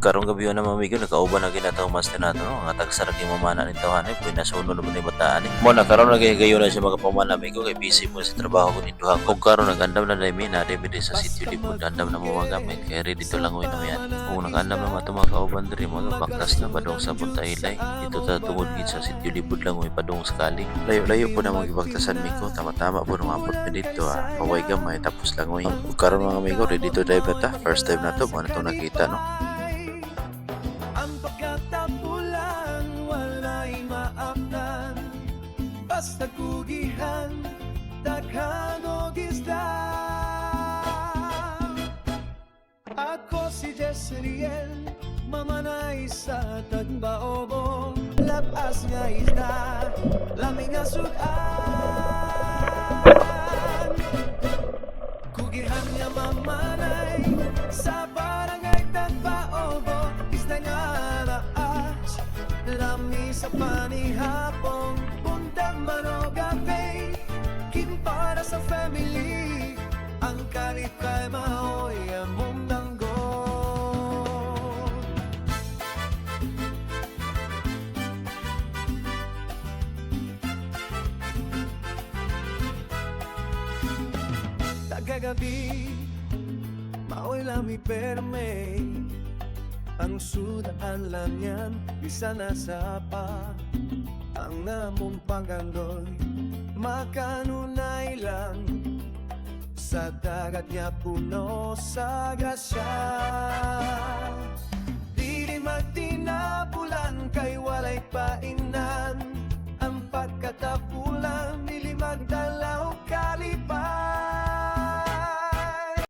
Karong gabi na mamigo nakauban na ginataw master nato no nga tagsara kay mamana ni tawhan ay puy nasuno naman ni bataan mo na karon nagagayo na siya mga pamana amigo kay busy mo sa trabaho ko ni duha kung karon nagandam na dai na debide sa sitio Libud andam na mo mga gamit kay ready to lang na yan kung nakandam na mato mga kauban diri mga baktas na padong sa Buntaylay dito ta tungod gid sa sitio Libud lang padong sakali layo-layo po na mga gibagtasan miko tama-tama po nang abot mi dito paway gamay tapos lang kung karon mga amigo ready to dive na ta first time na to mo na to nakita no. Ang pagkatapulan, wala'y maapnan. Basta kugihan, daghang og isda. Ako si Jessriel, mamanay sa tagbaobo. Labas nga isda, lamig nga sudan. Kugihan nga mamanay sa barangay tagbaobo. Isda nga laas, lami sa panihapong. Buntag manog gabi, kin para sa family. Ang kalit kay mahoy among danggo. Tagagabi, maoy lami perme. Ang sudaan lang yan, bisa nasa pa. Ang namong pagandoy, makanunay lang. Sa dagat niya puno sa grasya. Di rin magtinapulan kay walay painan. Ang pagkatapulan, nilimag dalaw